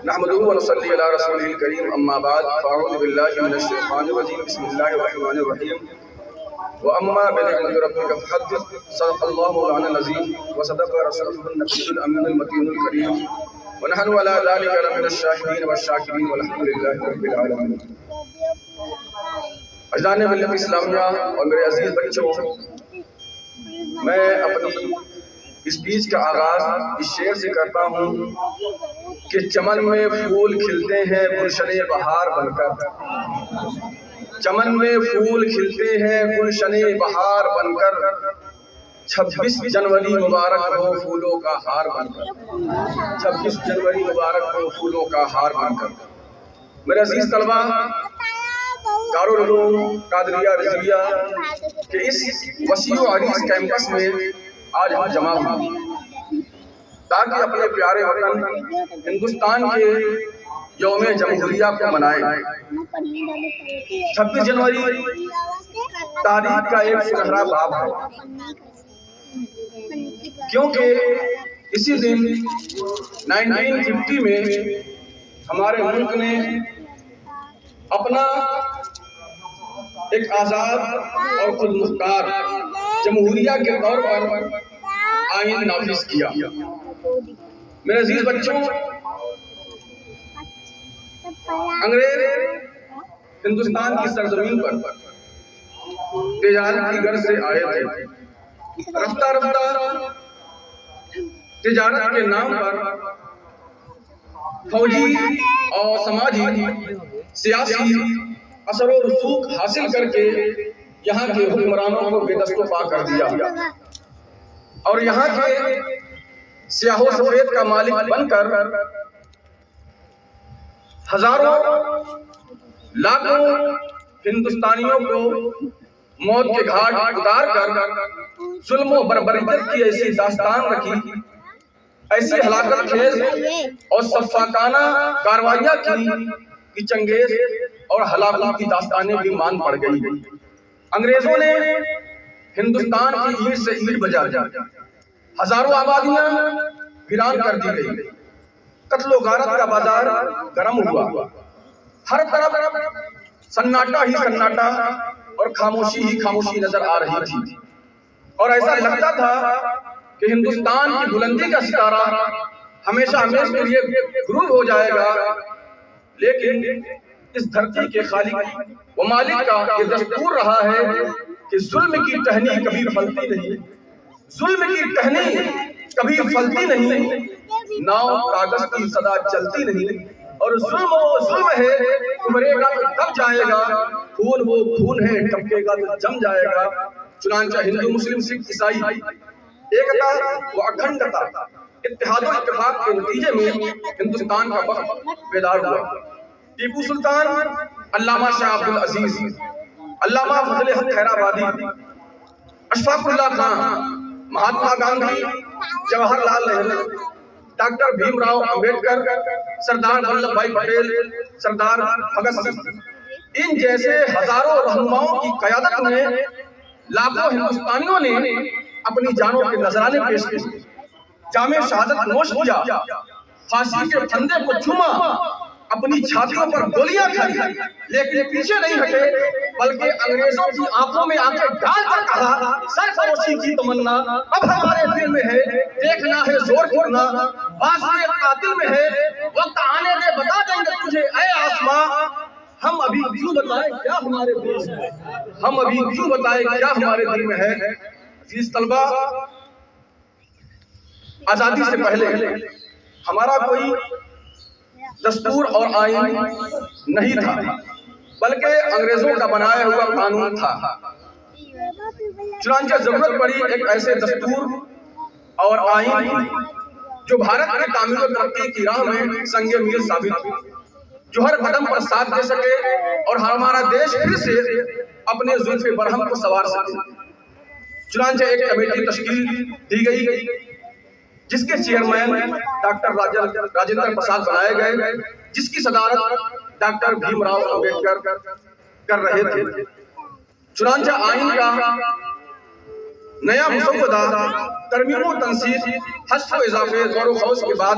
نحمده ونصلي على رسوله الكريم اما بعد فاعوذ بالله من الشيطان الرجيم بسم الله الرحمن الرحيم واما بنعمة ربك فحدث صدق الله مولانا العظيم وصدق رسوله النبي الامين المتين الكريم ونحن على ذلك لمن الشاهدين والشاكرين والحمد لله رب العالمين۔ اجداد ملت اسلامیہ اور میرے عزیز بچوں، میں اپنی اسپیچ کا آغاز اس شعر سے کرتا ہوں کہ چمن میں پھول کھلتے ہیں گلشن بہار بن کر، چمن میں پھول کھلتے ہیں گلشن بہار بن کر، 26 جنوری مبارک ہو پھولوں کا ہار بن کر، 26 جنوری مبارک ہو پھولوں کا ہار بن کر۔ میرے عزیز طلبہ، دارالعلوم قادریہ رضویہ کے اس وسیع و عریض کیمپس میں آج ہم جمع ہوئے تاکہ اپنے پیارے وطن ہندوستان کے یوم جمہوریہ کو منائیں۔ 26 جنوری تاریخ کا ایک سنہرا باب ہے، کیونکہ اسی دن 1950 میں ہمارے ملک نے اپنا ایک آزاد اور خود مختار جمہوریہ کے طور پر آئین نافذ کیا۔ میرے عزیز بچوں، انگریز ہندوستان کی سرزمین پر تجارت کی غرض سے آئے تھے۔ رفتہ رفتہ تجارت کے نام پر فوجی اور سماجی سیاسی اثر و رسوخ حاصل کر کے یہاں کے حکمرانوں کو بے دست و پا کر دیا اور یہاں کے سیاہ و سفید کا مالک بن کر ہزاروں لاکھوں ہندوستانیوں کو موت کے گھاٹ اتار کر ظلم و بربریت کی ایسی داستان رکھی، ایسی ہلاکت خیز اور سفاکانہ کارروائیاں کی کہ چنگیز اور ہلاکت کی داستانیں بھی مان پڑ گئی۔ انگریزوں نے ہندوستان کی اینٹ سے اینٹ بجا دی، ہزاروں آبادیاں ویران کر دی گئی، قتل و غارت کا بازار گرم ہوا، ہر طرف سناٹا ہی سناٹا اور خاموشی ہی خاموشی نظر آ رہی تھی، اور ایسا لگتا تھا کہ ہندوستان کی بلندی کا ستارہ ہمیشہ ہمیشہ کے لیے غروب ہو جائے گا، لیکن اس دھرتی کے خالق و مالک کا یہ دستور رہا ہے کہ ظلم کی ٹہنی کبھی پھلتی نہیں، ظلم کی ٹہنی کبھی پھلتی نہیں، ناؤ کاغذ کی صدا چلتی نہیں، اور ظلم وہ ظلم ہے، ابھرے گا تو دب جائے گا، خون وہ خون ہے، ٹپکے گا تو جم جائے گا۔ چنانچہ ہندو مسلم سکھ عیسائی ایکتا و اکھنڈتا اتحاد و اتفاق کے نتیجے میں ہندوستان کا وقت بیدار ہوا۔ ٹیپو سلطان، علامہ شاہ عبد العزیز، علامہ فضل حق خیرآبادی، اشفاق اللہ خان، مہاتما گاندھی، جواہر لال نہرو، ڈاکٹر بھیم راؤ امبیڈکر، سردار ولبھ بھائی پٹیل، سردار بھگت سنگھ، ان جیسے ہزاروں رہنماؤں کی قیادت میں لاکھوں ہندوستانیوں نے اپنی جانوں کے نذرانے پیش کیے، جام شہادت نوش کیا، پھانسی کے پھندے کو چوما، اپنی چھاتیوں پر گولیاں کھائی، لیکن پیچھے نہیں ہٹے، بلکہ انگریزوں کی آنکھوں میں آنکھیں ڈال کر کہا، سرفروشی کی تمنا اب ہمارے دل میں ہے، دیکھنا ہے زور کرنا بازوئے قاتل میں ہے، وقت آنے دے بتا دیں گے تجھے اے آسماں، ہم ابھی کیوں بتائیں کیا ہمارے دل میں ہے، ہم ابھی کیوں بتائیں کیا ہمارے دل میں ہے۔ عزیز طلبہ، آزادی سے پہلے ہمارا کوئی دستور اور آئین نہیں تھا، بلکہ انگریزوں کا بنایا ہوا قانون تھا۔ چنانچہ ضرورت پڑی ایک ایسے دستور اور آئین جو بھارت کی تعمیر و ترقی کی راہ میں سنگ میل ثابت ہو، جو ہر قدم پر ساتھ دے سکے اور ہمارا دیش پھر سے اپنے زلف برہم کو سوار سکے۔ چنانچہ ایک کمیٹی تشکیل دی گئی جس کے چیئرمین ڈاکٹر راجندر پرساد بنائے گئے، جس کی صدارت ڈاکٹر بھیم راؤ امبیڈکر کر رہے تھے۔ چنانچہ آئین کا نیا مسودہ ترمیم و تنسیخ، حذف و اضافے، غور و خوض کے بعد